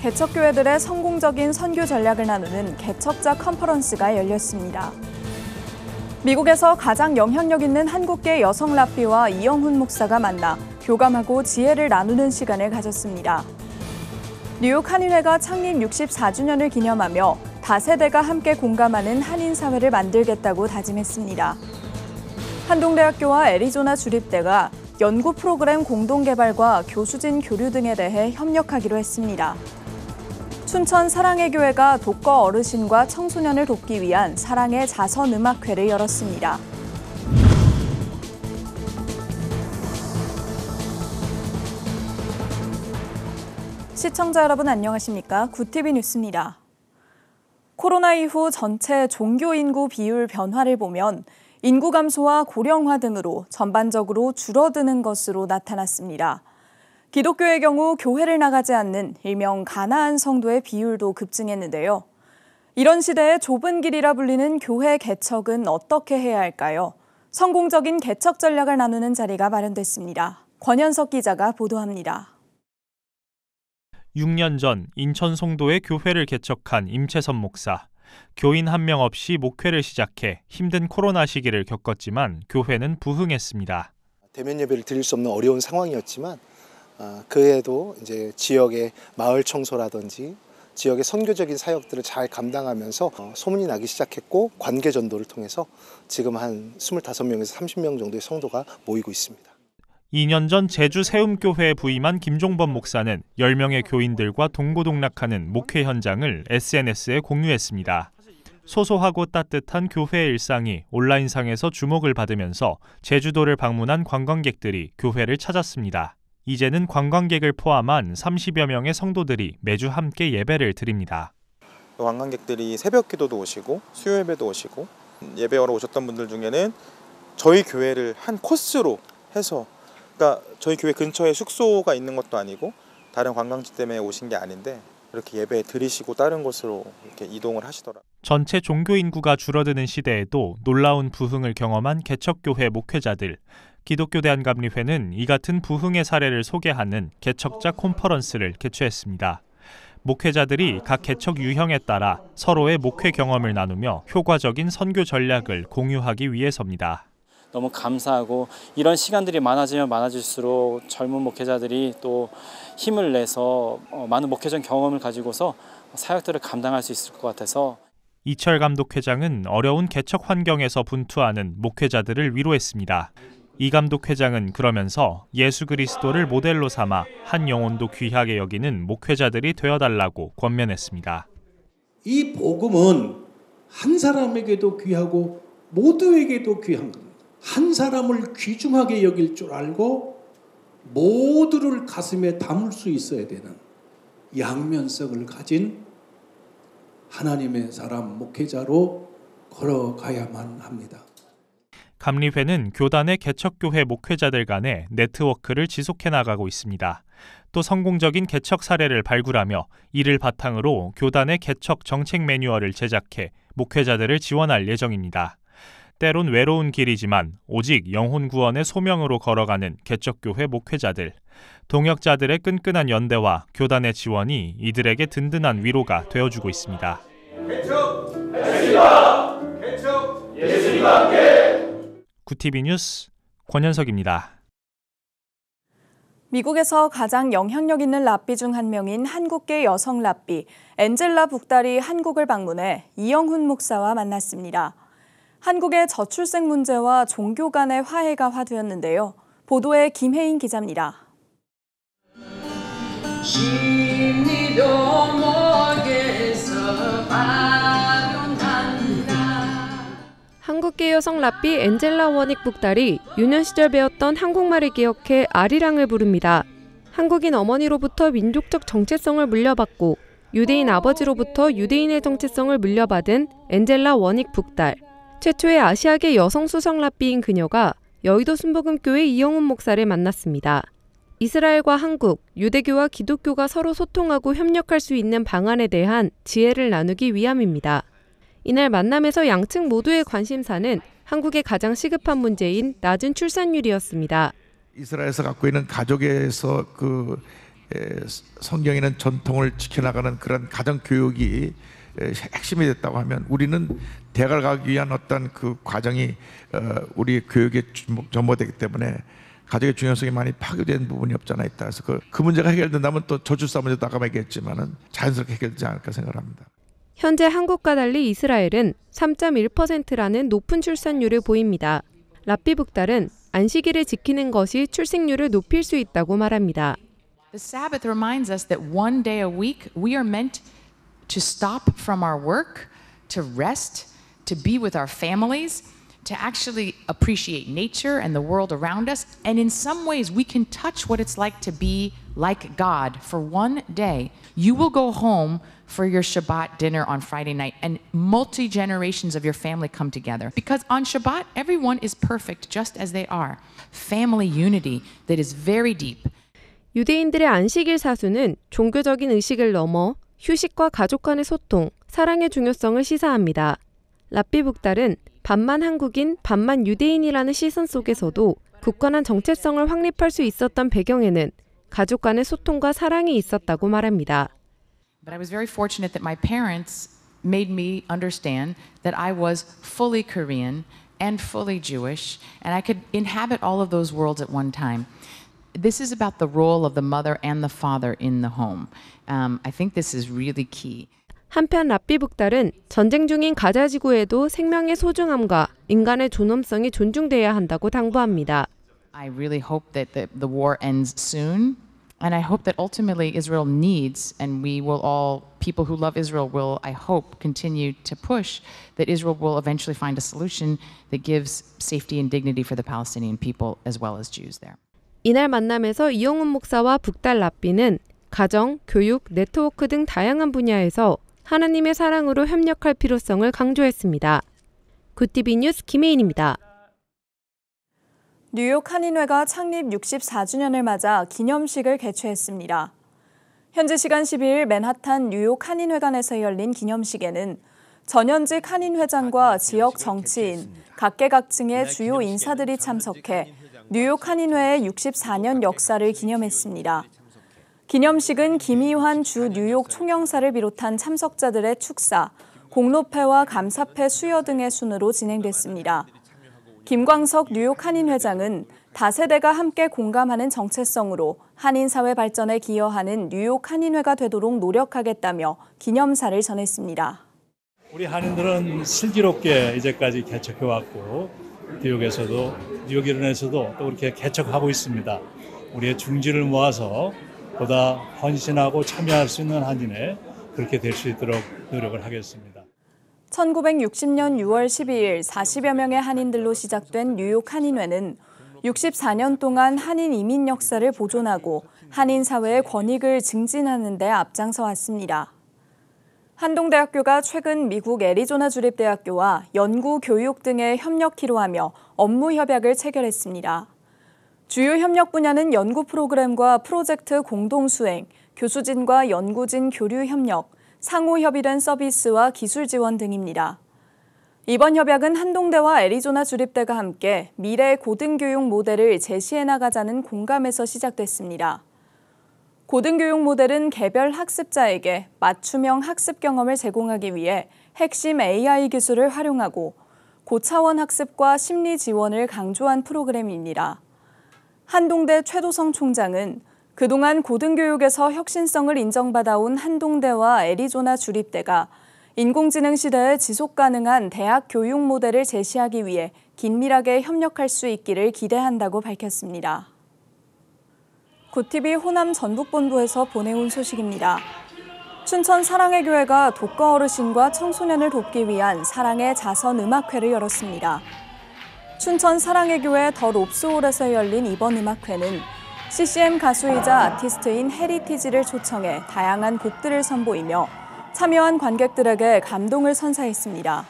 개척교회들의 성공적인 선교 전략을 나누는 개척자 컨퍼런스가 열렸습니다. 미국에서 가장 영향력 있는 한국계 여성 랍비와 이영훈 목사가 만나 교감하고 지혜를 나누는 시간을 가졌습니다. 뉴욕 한인회가 창립 64주년을 기념하며 다세대가 함께 공감하는 한인 사회를 만들겠다고 다짐했습니다. 한동대학교와 애리조나 주립대가 연구 프로그램 공동개발과 교수진 교류 등에 대해 협력하기로 했습니다. 춘천 사랑의 교회가 독거 어르신과 청소년을 돕기 위한 사랑의 자선음악회를 열었습니다. 시청자 여러분 안녕하십니까? 구TV 뉴스입니다. 코로나 이후 전체 종교 인구 비율 변화를 보면 인구 감소와 고령화 등으로 전반적으로 줄어드는 것으로 나타났습니다. 기독교의 경우 교회를 나가지 않는 일명 가나안 성도의 비율도 급증했는데요. 이런 시대에 좁은 길이라 불리는 교회 개척은 어떻게 해야 할까요? 성공적인 개척 전략을 나누는 자리가 마련됐습니다. 권현석 기자가 보도합니다. 6년 전 인천 송도에 교회를 개척한 임채선 목사. 교인 한 명 없이 목회를 시작해 힘든 코로나 시기를 겪었지만 교회는 부흥했습니다. 대면 예배를 드릴 수 없는 어려운 상황이었지만 그에도 이제 지역의 마을 청소라든지 지역의 선교적인 사역들을 잘 감당하면서 소문이 나기 시작했고 관계 전도를 통해서 지금 한 25명에서 30명 정도의 성도가 모이고 있습니다. 2년 전 제주 세움교회에 부임한 김종범 목사는 10명의 교인들과 동고동락하는 목회 현장을 SNS에 공유했습니다. 소소하고 따뜻한 교회의 일상이 온라인상에서 주목을 받으면서 제주도를 방문한 관광객들이 교회를 찾았습니다. 이제는 관광객을 포함한 30여 명의 성도들이 매주 함께 예배를 드립니다. 관광객들이 새벽 기도도 오시고 수요 예배도 오시고 예배하러 오셨던 분들 중에는 저희 교회를 한 코스로 해서 그러니까 저희 교회 근처에 숙소가 있는 것도 아니고 다른 관광지 때문에 오신 게 아닌데 이렇게 예배 드리시고 다른 곳으로 이렇게 이동을 하시더라고요. 전체 종교 인구가 줄어드는 시대에도 놀라운 부흥을 경험한 개척교회 목회자들. 기독교 대한감리회는 이 같은 부흥의 사례를 소개하는 개척자 컨퍼런스를 개최했습니다. 목회자들이 각 개척 유형에 따라 서로의 목회 경험을 나누며 효과적인 선교 전략을 공유하기 위해서입니다. 너무 감사하고 이런 시간들이 많아지면 많아질수록 젊은 목회자들이 또 힘을 내서 많은 목회적 경험을 가지고서 사역들을 감당할 수 있을 것 같아서 이철 감독회장은 어려운 개척 환경에서 분투하는 목회자들을 위로했습니다. 이 감독회장은 그러면서 예수 그리스도를 모델로 삼아 한 영혼도 귀하게 여기는 목회자들이 되어달라고 권면했습니다. 이 복음은 한 사람에게도 귀하고 모두에게도 귀한 겁니다. 한 사람을 귀중하게 여길 줄 알고 모두를 가슴에 담을 수 있어야 되는 양면성을 가진 하나님의 사람 목회자로 걸어가야만 합니다. 감리회는 교단의 개척교회 목회자들 간의 네트워크를 지속해 나가고 있습니다. 또 성공적인 개척 사례를 발굴하며 이를 바탕으로 교단의 개척 정책 매뉴얼을 제작해 목회자들을 지원할 예정입니다. 때론 외로운 길이지만 오직 영혼 구원의 소명으로 걸어가는 개척교회 목회자들. 동역자들의 끈끈한 연대와 교단의 지원이 이들에게 든든한 위로가 되어주고 있습니다. 개척, 예수님과 함께. 구TV 뉴스 권현석입니다. 미국에서 가장 영향력 있는 랍비 중 한 명인 한국계 여성 랍비 엔젤라 북달이 한국을 방문해 이영훈 목사와 만났습니다. 한국의 저출생 문제와 종교 간의 화해가 화두였는데요. 보도에 김혜인 기자입니다. 한국계 여성 랍비 엔젤라 워닉 북달이 유년 시절 배웠던 한국말을 기억해 아리랑을 부릅니다. 한국인 어머니로부터 민족적 정체성을 물려받고 유대인 아버지로부터 유대인의 정체성을 물려받은 엔젤라 워닉 북달. 최초의 아시아계 여성 수성 랍비인 그녀가 여의도 순복음교회 이영훈 목사를 만났습니다. 이스라엘과 한국, 유대교와 기독교가 서로 소통하고 협력할 수 있는 방안에 대한 지혜를 나누기 위함입니다. 이날 만남에서 양측 모두의 관심사는 한국의 가장 시급한 문제인 낮은 출산율이었습니다. 이스라엘에서 갖고 있는 가족에서 성경에는 전통을 지켜나가는 그런 가정 교육이 핵심이 됐다고 하면 우리는 대학을 가기 위한 어떤 그 과정이 우리 교육에 접목되기 때문에 가족의 중요성이 많이 파괴된 부분이 없잖아 있다. 그래서 그 문제가 해결된다면 또 저출산 문제도 아까 얘기했지만은 자연스럽게 해결되지 않을까 생각합니다. 현재 한국과 달리 이스라엘은 3.1%라는 높은 출산율을 보입니다. 라피 북달은 안식일을 지키는 것이 출생률을 높일 수 있다고 말합니다. The Sabbath reminds us that one day a week we are meant to stop from our work, to rest, to be with our families, to actually appreciate nature and the world around us. And in some ways we can touch what it's like to be like God for one day. You will go home for your Shabbat dinner on Friday night and multi-generations of your family come together. Because on Shabbat, everyone is perfect just as they are. Family unity that is very deep. 유대인들의 안식일 사수는 종교적인 의식을 넘어 휴식과 가족 간의 소통, 사랑의 중요성을 시사합니다. 라피 북달은 반만 한국인, 반만 유대인이라는 시선 속에서도 굳건한 정체성을 확립할 수 있었던 배경에는 가족 간의 소통과 사랑이 있었다고 말합니다. But I was very fortunate that my parents made me understand that I was fully Korean and fully Jewish, and I could inhabit all of those worlds at one time. This is about the role of the mother and the father in the home. I think this is really key. 한편 라피 북달은 전쟁 중인 가자 지구에도 생명의 소중함과 인간의 존엄성이 존중돼야 한다고 당부합니다. I really hope that the war ends soon. And I hope that ultimately Israel needs, and we will all, people who love Israel will, I hope, continue to push that Israel will eventually find a solution that gives safety and dignity for the Palestinian people as well as Jews there. 이날 만남에서 이영훈 목사와 북달 라피는 가정, 교육, 네트워크 등 다양한 분야에서 하나님의 사랑으로 협력할 필요성을 강조했습니다. 굿TV 뉴스 김혜인입니다. 뉴욕 한인회가 창립 64주년을 맞아 기념식을 개최했습니다. 현지 시간 12일 맨하탄 뉴욕 한인회관에서 열린 기념식에는 전현직 한인회장과 지역 정치인, 각계각층의 주요 인사들이 참석해 뉴욕 한인회의 64년 역사를 기념했습니다. 기념식은 김희환 주 뉴욕 총영사를 비롯한 참석자들의 축사, 공로패와 감사패 수여 등의 순으로 진행됐습니다. 김광석 뉴욕 한인회장은 다세대가 함께 공감하는 정체성으로 한인사회 발전에 기여하는 뉴욕 한인회가 되도록 노력하겠다며 기념사를 전했습니다. 우리 한인들은 슬기롭게 이제까지 개척해왔고 뉴욕에서도 뉴욕 일원에서도 또 그렇게 개척하고 있습니다. 우리의 중지를 모아서 보다 헌신하고 참여할 수 있는 한인회 그렇게 될 수 있도록 노력을 하겠습니다. 1960년 6월 12일 40여 명의 한인들로 시작된 뉴욕 한인회는 64년 동안 한인 이민 역사를 보존하고 한인 사회의 권익을 증진하는 데 앞장서 왔습니다. 한동대학교가 최근 미국 애리조나 주립대학교와 연구, 교육 등의 협력키로 하며 업무 협약을 체결했습니다. 주요 협력 분야는 연구 프로그램과 프로젝트 공동 수행, 교수진과 연구진 교류 협력, 상호 협의된 서비스와 기술 지원 등입니다. 이번 협약은 한동대와 애리조나 주립대가 함께 미래 고등교육 모델을 제시해 나가자는 공감에서 시작됐습니다. 고등교육 모델은 개별 학습자에게 맞춤형 학습 경험을 제공하기 위해 핵심 AI 기술을 활용하고 고차원 학습과 심리 지원을 강조한 프로그램입니다. 한동대 최도성 총장은 그동안 고등교육에서 혁신성을 인정받아온 한동대와 애리조나 주립대가 인공지능 시대에 지속 가능한 대학 교육 모델을 제시하기 위해 긴밀하게 협력할 수 있기를 기대한다고 밝혔습니다. 굿TV 호남 전북본부에서 보내온 소식입니다. 춘천 사랑의 교회가 독거 어르신과 청소년을 돕기 위한 사랑의 자선 음악회를 열었습니다. 춘천 사랑의 교회 더 롭스홀에서 열린 이번 음악회는 CCM 가수이자 아티스트인 헤리티지를 초청해 다양한 곡들을 선보이며 참여한 관객들에게 감동을 선사했습니다.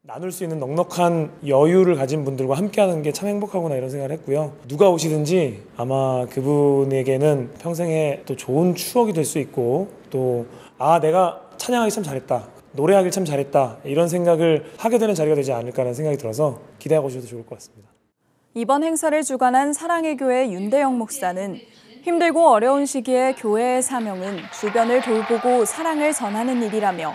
나눌 수 있는 넉넉한 여유를 가진 분들과 함께하는 게 참 행복하구나 이런 생각을 했고요. 누가 오시든지 아마 그분에게는 평생에 또 좋은 추억이 될 수 있고 또 내가 찬양하기 참 잘했다, 노래하기 참 잘했다 이런 생각을 하게 되는 자리가 되지 않을까라는 생각이 들어서 기대하고 오셔도 좋을 것 같습니다. 이번 행사를 주관한 사랑의 교회 윤대영 목사는 힘들고 어려운 시기에 교회의 사명은 주변을 돌보고 사랑을 전하는 일이라며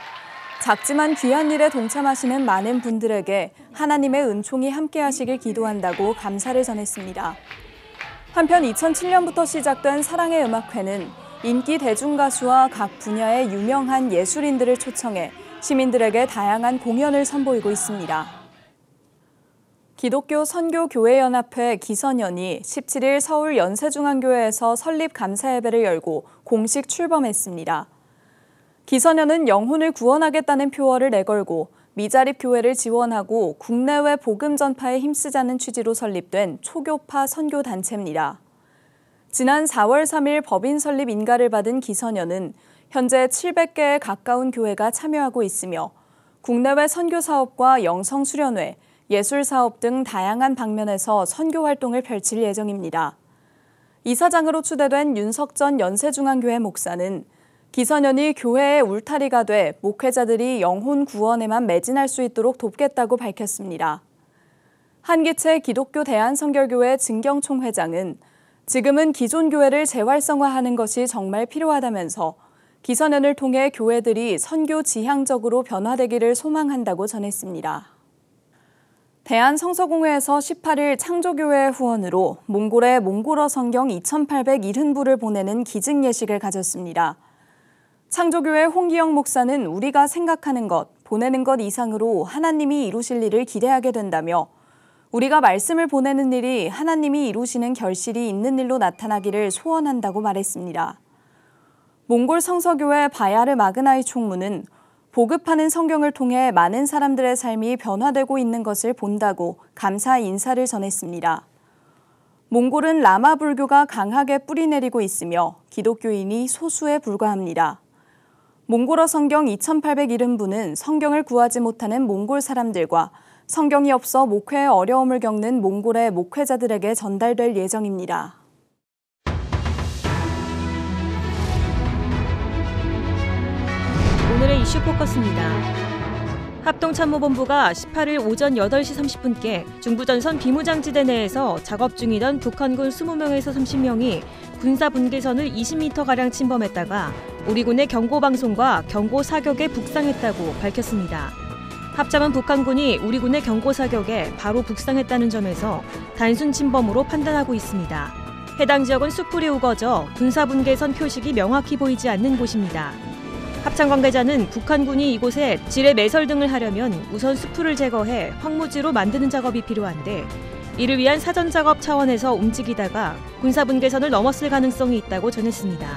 작지만 귀한 일에 동참하시는 많은 분들에게 하나님의 은총이 함께하시길 기도한다고 감사를 전했습니다. 한편 2007년부터 시작된 사랑의 음악회는 인기 대중가수와 각 분야의 유명한 예술인들을 초청해 시민들에게 다양한 공연을 선보이고 있습니다. 기독교 선교교회연합회 기선연이 17일 서울 연세중앙교회에서 설립 감사예배를 열고 공식 출범했습니다. 기선연은 영혼을 구원하겠다는 표어를 내걸고 미자립 교회를 지원하고 국내외 복음 전파에 힘쓰자는 취지로 설립된 초교파 선교단체입니다. 지난 4월 3일 법인 설립 인가를 받은 기선연은 현재 700개에 가까운 교회가 참여하고 있으며 국내외 선교 사업과 영성 수련회, 예술 사업 등 다양한 방면에서 선교 활동을 펼칠 예정입니다. 이사장으로 추대된 윤석전 연세중앙교회 목사는 기선연이 교회의 울타리가 돼 목회자들이 영혼 구원에만 매진할 수 있도록 돕겠다고 밝혔습니다. 한기채 기독교 대한선결교회 증경총 회장은 지금은 기존 교회를 재활성화하는 것이 정말 필요하다면서 기선연을 통해 교회들이 선교 지향적으로 변화되기를 소망한다고 전했습니다. 대한성서공회에서 18일 창조교회의 후원으로 몽골에 몽골어 성경 2,870부를 보내는 기증 예식을 가졌습니다. 창조교회 홍기영 목사는 우리가 생각하는 것, 보내는 것 이상으로 하나님이 이루실 일을 기대하게 된다며 우리가 말씀을 보내는 일이 하나님이 이루시는 결실이 있는 일로 나타나기를 소원한다고 말했습니다. 몽골 성서교회 바야르 마그나이 총무는 보급하는 성경을 통해 많은 사람들의 삶이 변화되고 있는 것을 본다고 감사 인사를 전했습니다. 몽골은 라마 불교가 강하게 뿌리내리고 있으며 기독교인이 소수에 불과합니다. 몽골어 성경 2,870부는 성경을 구하지 못하는 몽골 사람들과 성경이 없어 목회에 어려움을 겪는 몽골의 목회자들에게 전달될 예정입니다. 오늘의 이슈 포커스입니다. 합동참모본부가 18일 오전 8시 30분께 중부전선 비무장지대 내에서 작업 중이던 북한군 20명에서 30명이 군사 분계선을 20m가량 침범했다가 우리 군의 경고방송과 경고사격에 북상했다고 밝혔습니다. 합참은 북한군이 우리 군의 경고사격에 바로 북상했다는 점에서 단순 침범으로 판단하고 있습니다. 해당 지역은 숲풀이 우거져 군사 분계선 표식이 명확히 보이지 않는 곳입니다. 합참 관계자는 북한군이 이곳에 지뢰 매설 등을 하려면 우선 숲풀을 제거해 황무지로 만드는 작업이 필요한데 이를 위한 사전 작업 차원에서 움직이다가 군사 분계선을 넘었을 가능성이 있다고 전했습니다.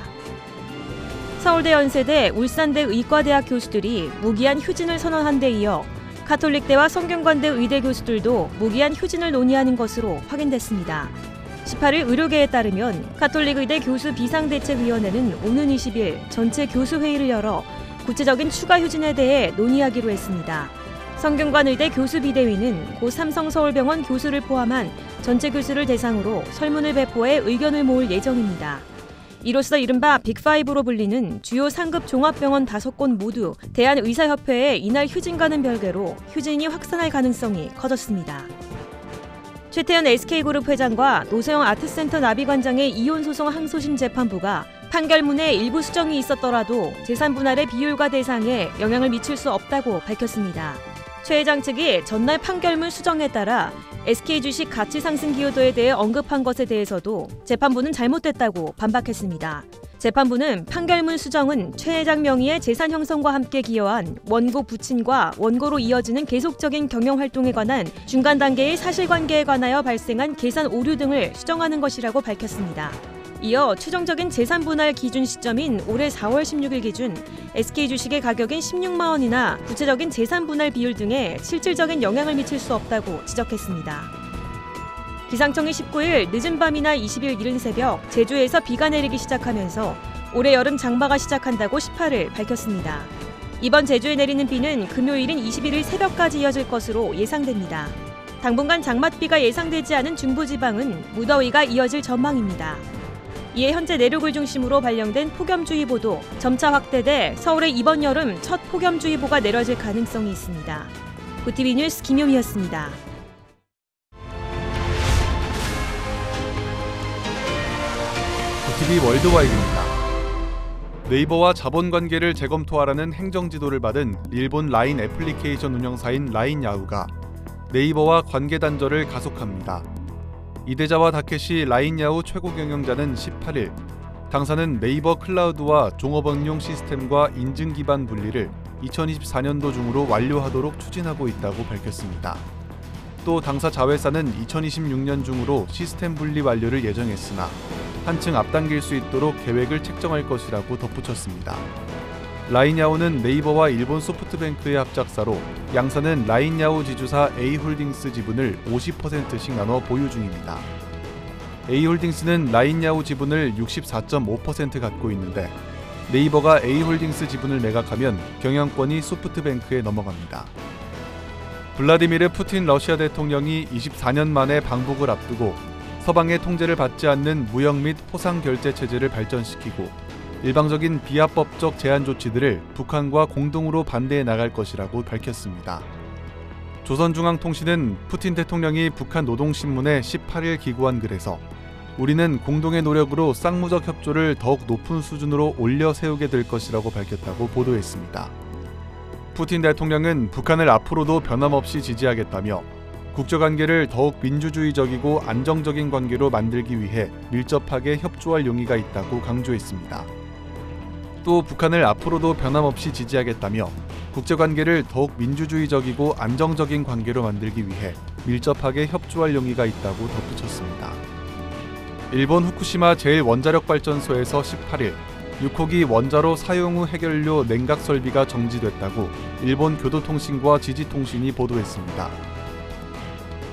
서울대 연세대, 울산대 의과대학 교수들이 무기한 휴진을 선언한 데 이어 가톨릭대와 성균관대 의대 교수들도 무기한 휴진을 논의하는 것으로 확인됐습니다. 18일 의료계에 따르면 가톨릭의대 교수 비상대책위원회는 오는 20일 전체 교수회의를 열어 구체적인 추가 휴진에 대해 논의하기로 했습니다. 성균관의대 교수 비대위는 고 삼성서울병원 교수를 포함한 전체 교수를 대상으로 설문을 배포해 의견을 모을 예정입니다. 이로써 이른바 빅5로 불리는 주요 상급 종합병원 5곳 모두 대한의사협회의 이날 휴진과는 별개로 휴진이 확산할 가능성이 커졌습니다. 최태현 SK그룹 회장과 노세영 아트센터 나비관장의 이혼 소송 항소심 재판부가 판결문에 일부 수정이 있었더라도 재산 분할의 비율과 대상에 영향을 미칠 수 없다고 밝혔습니다. 최 회장 측이 전날 판결문 수정에 따라 SK 주식 가치 상승 기여도에 대해 언급한 것에 대해서도 재판부는 잘못됐다고 반박했습니다. 재판부는 판결문 수정은 최 회장 명의의 재산 형성과 함께 기여한 원고 부친과 원고로 이어지는 계속적인 경영 활동에 관한 중간 단계의 사실관계에 관하여 발생한 계산 오류 등을 수정하는 것이라고 밝혔습니다. 이어 최종적인 재산 분할 기준 시점인 올해 4월 16일 기준 SK 주식의 가격인 16만 원이나 구체적인 재산 분할 비율 등에 실질적인 영향을 미칠 수 없다고 지적했습니다. 기상청이 19일 늦은 밤이나 20일 이른 새벽 제주에서 비가 내리기 시작하면서 올해 여름 장마가 시작한다고 18일 밝혔습니다. 이번 제주에 내리는 비는 금요일인 21일 새벽까지 이어질 것으로 예상됩니다. 당분간 장맛비가 예상되지 않은 중부지방은 무더위가 이어질 전망입니다. 이에 현재 내륙을 중심으로 발령된 폭염주의보도 점차 확대돼 서울에 이번 여름 첫 폭염주의보가 내려질 가능성이 있습니다. 구티비 뉴스 김효미였습니다. 구티비 DB 월드와이드입니다. 네이버와 자본관계를 재검토하라는 행정지도를 받은 일본 라인 애플리케이션 운영사인 라인야후가 네이버와 관계 단절을 가속합니다. 이데자와 다케시 라인야후 최고 경영자는 18일 당사는 네이버 클라우드와 종업원용 시스템과 인증 기반 분리를 2024년도 중으로 완료하도록 추진하고 있다고 밝혔습니다. 또 당사 자회사는 2026년 중으로 시스템 분리 완료를 예정했으나 한층 앞당길 수 있도록 계획을 책정할 것이라고 덧붙였습니다. 라인야후는 네이버와 일본 소프트뱅크의 합작사로 양사는 라인야후 지주사 A홀딩스 지분을 50%씩 나눠 보유 중입니다. A홀딩스는 라인야후 지분을 64.5% 갖고 있는데 네이버가 A홀딩스 지분을 매각하면 경영권이 소프트뱅크에 넘어갑니다. 블라디미르 푸틴 러시아 대통령이 24년 만에 방북을 앞두고 서방의 통제를 받지 않는 무역 및 포상 결제 체제를 발전시키고 일방적인 비합법적 제한 조치들을 북한과 공동으로 반대해 나갈 것이라고 밝혔습니다. 조선중앙통신은 푸틴 대통령이 북한 노동신문에 18일 기고한 글에서 우리는 공동의 노력으로 쌍무적 협조를 더욱 높은 수준으로 올려 세우게 될 것이라고 밝혔다고 보도했습니다. 푸틴 대통령은 북한을 앞으로도 변함없이 지지하겠다며 국제관계를 더욱 민주주의적이고 안정적인 관계로 만들기 위해 밀접하게 협조할 용의가 있다고 강조했습니다. 또 북한을 앞으로도 변함없이 지지하겠다며 국제관계를 더욱 민주주의적이고 안정적인 관계로 만들기 위해 밀접하게 협조할 용의가 있다고 덧붙였습니다. 일본 후쿠시마 제1원자력발전소에서 18일 6호기 원자로 사용 후 해결료 냉각 설비가 정지됐다고 일본 교도통신과 지지통신이 보도했습니다.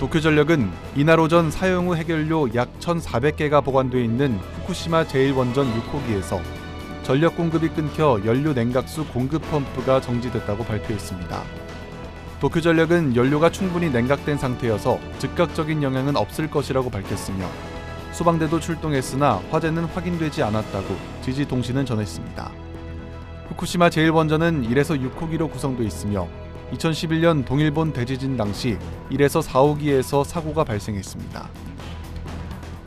도쿄전력은 이날 오전 사용 후 해결료 약 1,400개가 보관돼 있는 후쿠시마 제1원전 6호기에서 전력 공급이 끊겨 연료 냉각수 공급 펌프가 정지됐다고 발표했습니다. 도쿄전력은 연료가 충분히 냉각된 상태여서 즉각적인 영향은 없을 것이라고 밝혔으며 소방대도 출동했으나 화재는 확인되지 않았다고 지지통신은 전했습니다. 후쿠시마 제1원전은 1에서 6호기로 구성돼 있으며 2011년 동일본 대지진 당시 1에서 4호기에서 사고가 발생했습니다.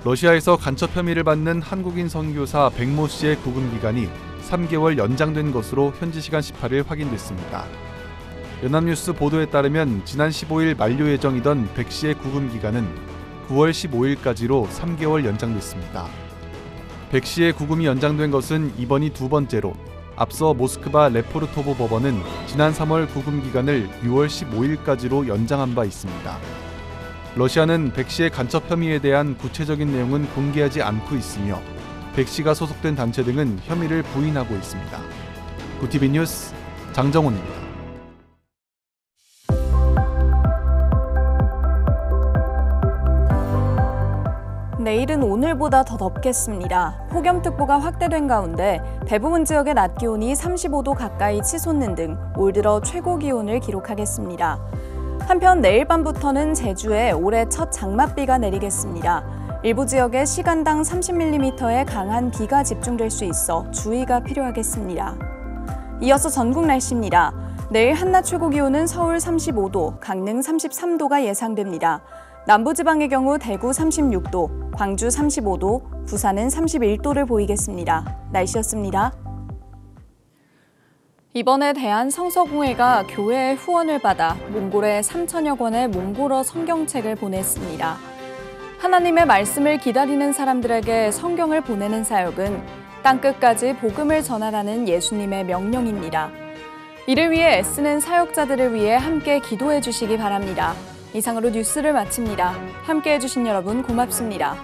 러시아에서 간첩 혐의를 받는 한국인 선교사 백모 씨의 구금 기간이 3개월 연장된 것으로 현지 시간 18일 확인됐습니다. 연합뉴스 보도에 따르면 지난 15일 만료 예정이던 백 씨의 구금 기간은 9월 15일까지로 3개월 연장됐습니다. 백 씨의 구금이 연장된 것은 이번이 두 번째로 앞서 모스크바 레포르토보 법원은 지난 3월 구금 기간을 6월 15일까지로 연장한 바 있습니다. 러시아는 백 씨의 간첩 혐의에 대한 구체적인 내용은 공개하지 않고 있으며 백 씨가 소속된 단체 등은 혐의를 부인하고 있습니다. 구티비 뉴스 장정훈입니다. 내일은 오늘보다 더 덥겠습니다. 폭염특보가 확대된 가운데 대부분 지역의 낮 기온이 35도 가까이 치솟는 등 올 들어 최고 기온을 기록하겠습니다. 한편 내일 밤부터는 제주에 올해 첫 장맛비가 내리겠습니다. 일부 지역에 시간당 30mm의 강한 비가 집중될 수 있어 주의가 필요하겠습니다. 이어서 전국 날씨입니다. 내일 한낮 최고 기온은 서울 35도, 강릉 33도가 예상됩니다. 남부지방의 경우 대구 36도, 광주 35도, 부산은 31도를 보이겠습니다. 날씨였습니다. 이번에 대한성서공회가 교회의 후원을 받아 몽골에 3천여 권의 몽골어 성경책을 보냈습니다. 하나님의 말씀을 기다리는 사람들에게 성경을 보내는 사역은 땅끝까지 복음을 전하라는 예수님의 명령입니다. 이를 위해 애쓰는 사역자들을 위해 함께 기도해 주시기 바랍니다. 이상으로 뉴스를 마칩니다. 함께해 주신 여러분 고맙습니다.